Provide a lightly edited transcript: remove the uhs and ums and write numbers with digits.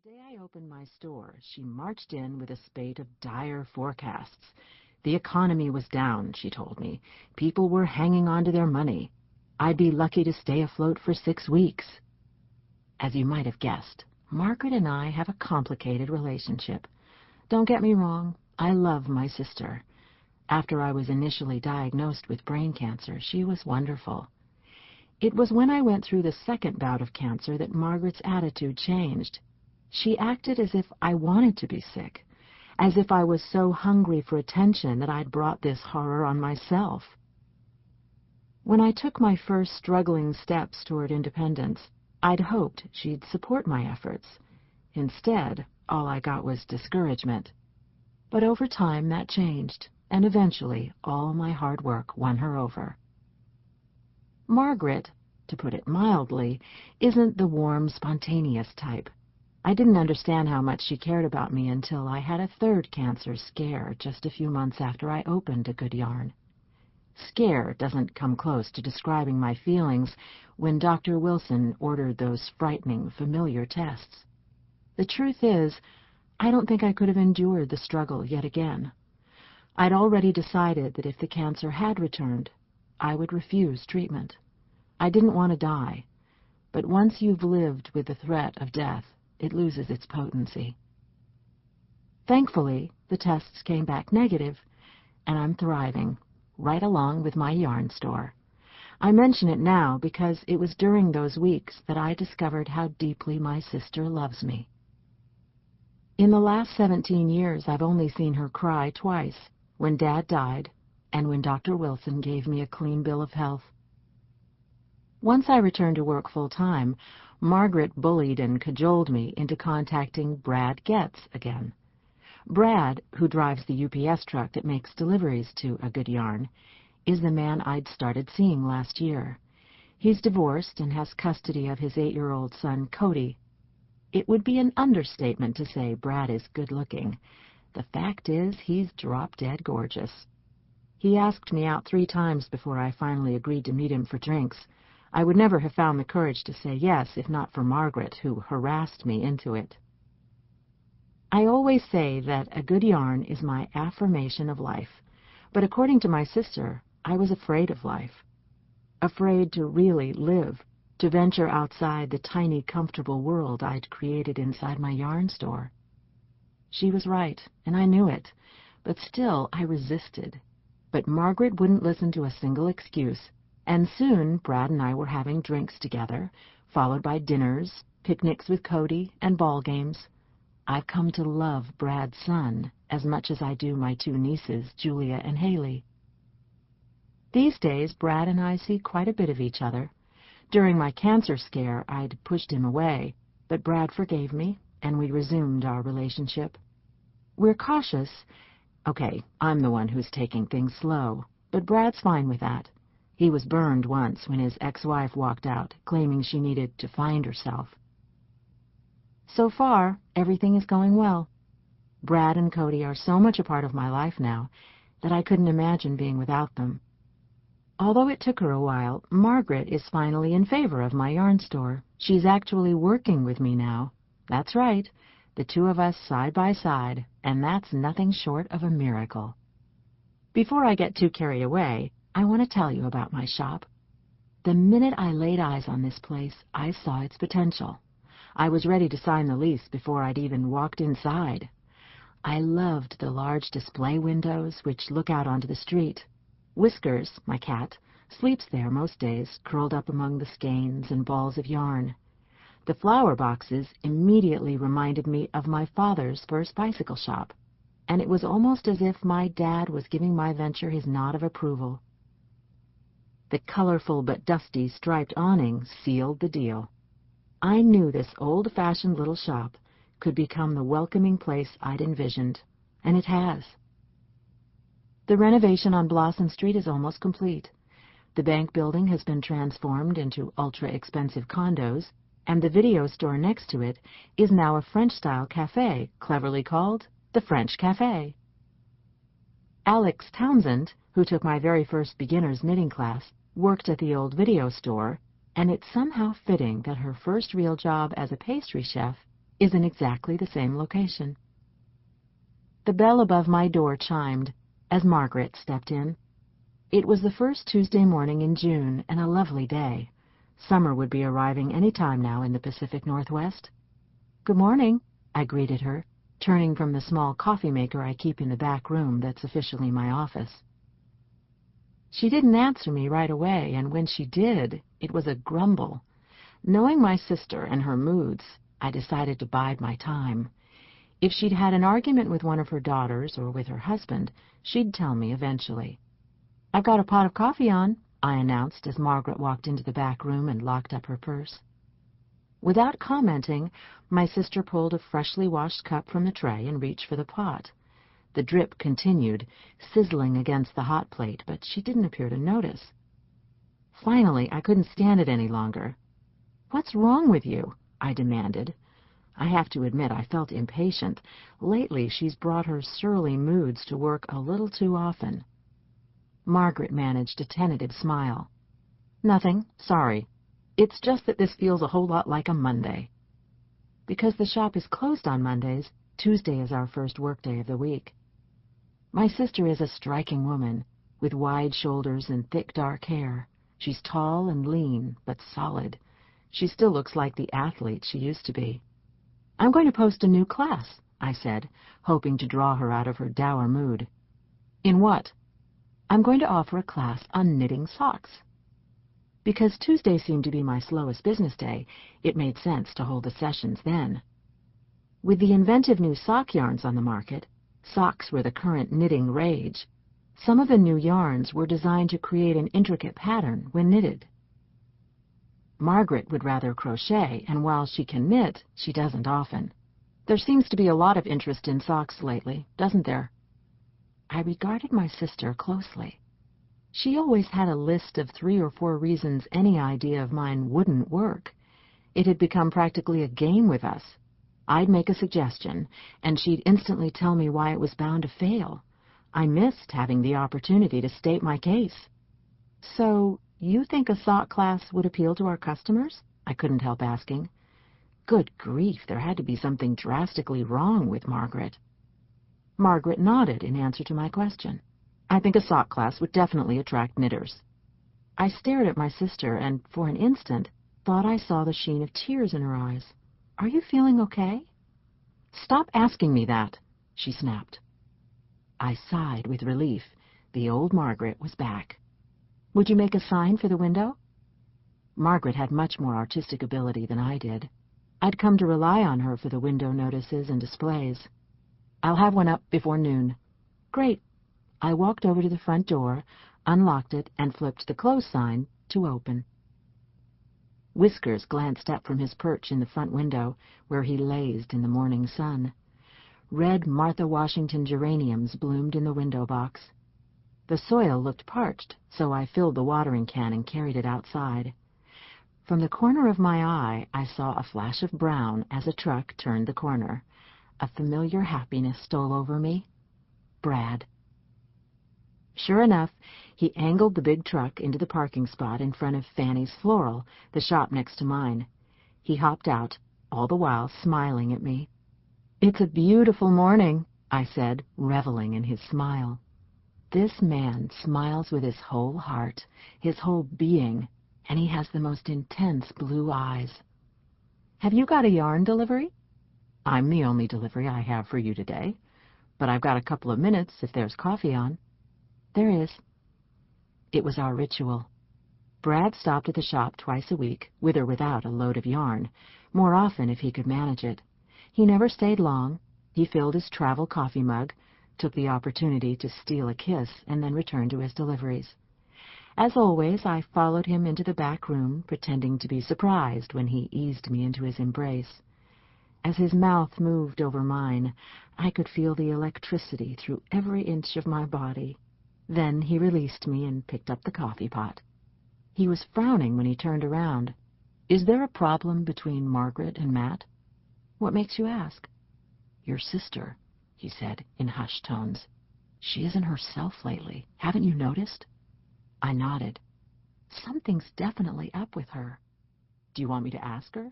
day I opened my store, she marched in with a spate of dire forecasts. The economy was down, she told me. People were hanging on to their money. I'd be lucky to stay afloat for 6 weeks. As you might have guessed, Margaret and I have a complicated relationship. Don't get me wrong, I love my sister. After I was initially diagnosed with brain cancer, she was wonderful. It was when I went through the second bout of cancer that Margaret's attitude changed. She acted as if I wanted to be sick, as if I was so hungry for attention that I'd brought this horror on myself. When I took my first struggling steps toward independence, I'd hoped she'd support my efforts. Instead, all I got was discouragement. But over time that changed, and eventually all my hard work won her over. Margaret, to put it mildly, isn't the warm, spontaneous type. I didn't understand how much she cared about me until I had a third cancer scare just a few months after I opened A Good Yarn. Scare doesn't come close to describing my feelings when Dr. Wilson ordered those frightening, familiar tests. The truth is, I don't think I could have endured the struggle yet again. I'd already decided that if the cancer had returned, I would refuse treatment. I didn't want to die, but once you've lived with the threat of death, it loses its potency. Thankfully, the tests came back negative, and I'm thriving, right along with my yarn store. I mention it now because it was during those weeks that I discovered how deeply my sister loves me. In the last 17 years, I've only seen her cry twice, when Dad died and when Dr. Wilson gave me a clean bill of health. Once I returned to work full-time, Margaret bullied and cajoled me into contacting Brad Getz again. Brad, who drives the UPS truck that makes deliveries to A Good Yarn, is the man I'd started seeing last year. He's divorced and has custody of his 8-year-old son, Cody. It would be an understatement to say Brad is good-looking. The fact is, he's drop-dead gorgeous. He asked me out 3 times before I finally agreed to meet him for drinks. I would never have found the courage to say yes if not for Margaret, who harassed me into it. I always say that A Good Yarn is my affirmation of life, but according to my sister, I was afraid of life. Afraid to really live, to venture outside the tiny, comfortable world I'd created inside my yarn store. She was right, and I knew it, but still I resisted. But Margaret wouldn't listen to a single excuse, and soon Brad and I were having drinks together, followed by dinners, picnics with Cody, and ball games. I've come to love Brad's son as much as I do my 2 nieces, Julia and Haley. These days, Brad and I see quite a bit of each other. During my cancer scare, I'd pushed him away, but Brad forgave me, and we resumed our relationship. We're cautious. Okay, I'm the one who's taking things slow, but Brad's fine with that. He was burned once when his ex-wife walked out, claiming she needed to find herself. So far, everything is going well. Brad and Cody are so much a part of my life now that I couldn't imagine being without them. Although it took her a while, Margaret is finally in favor of my yarn store. She's actually working with me now. That's right, the 2 of us side by side, and that's nothing short of a miracle. Before I get too carried away, I want to tell you about my shop. The minute I laid eyes on this place, I saw its potential. I was ready to sign the lease before I'd even walked inside. I loved the large display windows which look out onto the street. Whiskers, my cat, sleeps there most days, curled up among the skeins and balls of yarn. The flower boxes immediately reminded me of my father's first bicycle shop, and it was almost as if my dad was giving my venture his nod of approval. The colorful but dusty striped awning sealed the deal. I knew this old-fashioned little shop could become the welcoming place I'd envisioned, and it has. The renovation on Blossom Street is almost complete. The bank building has been transformed into ultra-expensive condos, and the video store next to it is now a French-style cafe, cleverly called the French Cafe. Alex Townsend, who took my very first beginner's knitting class, worked at the old video store, and it's somehow fitting that her first real job as a pastry chef is in exactly the same location. The bell above my door chimed as Margaret stepped in. It was the first Tuesday morning in June and a lovely day. Summer would be arriving any time now in the Pacific Northwest. "Good morning," I greeted her, turning from the small coffee maker I keep in the back room that's officially my office. She didn't answer me right away, and when she did, it was a grumble. Knowing my sister and her moods, I decided to bide my time. If she'd had an argument with one of her daughters or with her husband, she'd tell me eventually. "I've got a pot of coffee on," I announced as Margaret walked into the back room and locked up her purse. Without commenting, my sister pulled a freshly washed cup from the tray and reached for the pot. The drip continued, sizzling against the hot plate, but she didn't appear to notice. Finally, I couldn't stand it any longer. "What's wrong with you?" I demanded. I have to admit I felt impatient. Lately, she's brought her surly moods to work a little too often. Margaret managed a tentative smile. "Nothing, sorry. It's just that this feels a whole lot like a Monday." Because the shop is closed on Mondays, Tuesday is our first workday of the week. My sister is a striking woman, with wide shoulders and thick dark hair. She's tall and lean, but solid. She still looks like the athlete she used to be. "I'm going to post a new class," I said, hoping to draw her out of her dour mood. "In what?" "I'm going to offer a class on knitting socks." Because Tuesday seemed to be my slowest business day, it made sense to hold the sessions then. With the inventive new sock yarns on the market, socks were the current knitting rage. Some of the new yarns were designed to create an intricate pattern when knitted. Margaret would rather crochet, and while she can knit, she doesn't often. There seems to be a lot of interest in socks lately, doesn't there? I regarded my sister closely. She always had a list of 3 or 4 reasons any idea of mine wouldn't work. It had become practically a game with us. I'd make a suggestion, and she'd instantly tell me why it was bound to fail. I missed having the opportunity to state my case. "So, you think a sock class would appeal to our customers?" I couldn't help asking. Good grief, there had to be something drastically wrong with Margaret. Margaret nodded in answer to my question. "I think a sock class would definitely attract knitters." I stared at my sister and, for an instant, thought I saw the sheen of tears in her eyes. "Are you feeling okay?" "Stop asking me that," she snapped. I sighed with relief. The old Margaret was back. "Would you make a sign for the window?" Margaret had much more artistic ability than I did. I'd come to rely on her for the window notices and displays. "I'll have one up before noon." "Great." I walked over to the front door, unlocked it, and flipped the close sign to open. Whiskers glanced up from his perch in the front window, where he lazed in the morning sun. Red Martha Washington geraniums bloomed in the window box. The soil looked parched, so I filled the watering can and carried it outside. From the corner of my eye, I saw a flash of brown as a truck turned the corner. A familiar happiness stole over me. Brad. Sure enough, he angled the big truck into the parking spot in front of Fanny's Floral, the shop next to mine. He hopped out, all the while smiling at me. "It's a beautiful morning," I said, reveling in his smile. This man smiles with his whole heart, his whole being, and he has the most intense blue eyes. "Have you got a yarn delivery?" "I'm the only delivery I have for you today, but I've got a couple of minutes if there's coffee on." "There is." It was our ritual. Brad stopped at the shop twice a week, with or without a load of yarn, more often if he could manage it. He never stayed long. He filled his travel coffee mug, took the opportunity to steal a kiss, and then returned to his deliveries. As always, I followed him into the back room, pretending to be surprised when he eased me into his embrace. As his mouth moved over mine, I could feel the electricity through every inch of my body. Then he released me and picked up the coffee pot. He was frowning when he turned around. "Is there a problem between Margaret and Matt?" "What makes you ask?" "Your sister," he said in hushed tones. "She isn't herself lately. Haven't you noticed?" I nodded. "Something's definitely up with her." "Do you want me to ask her?"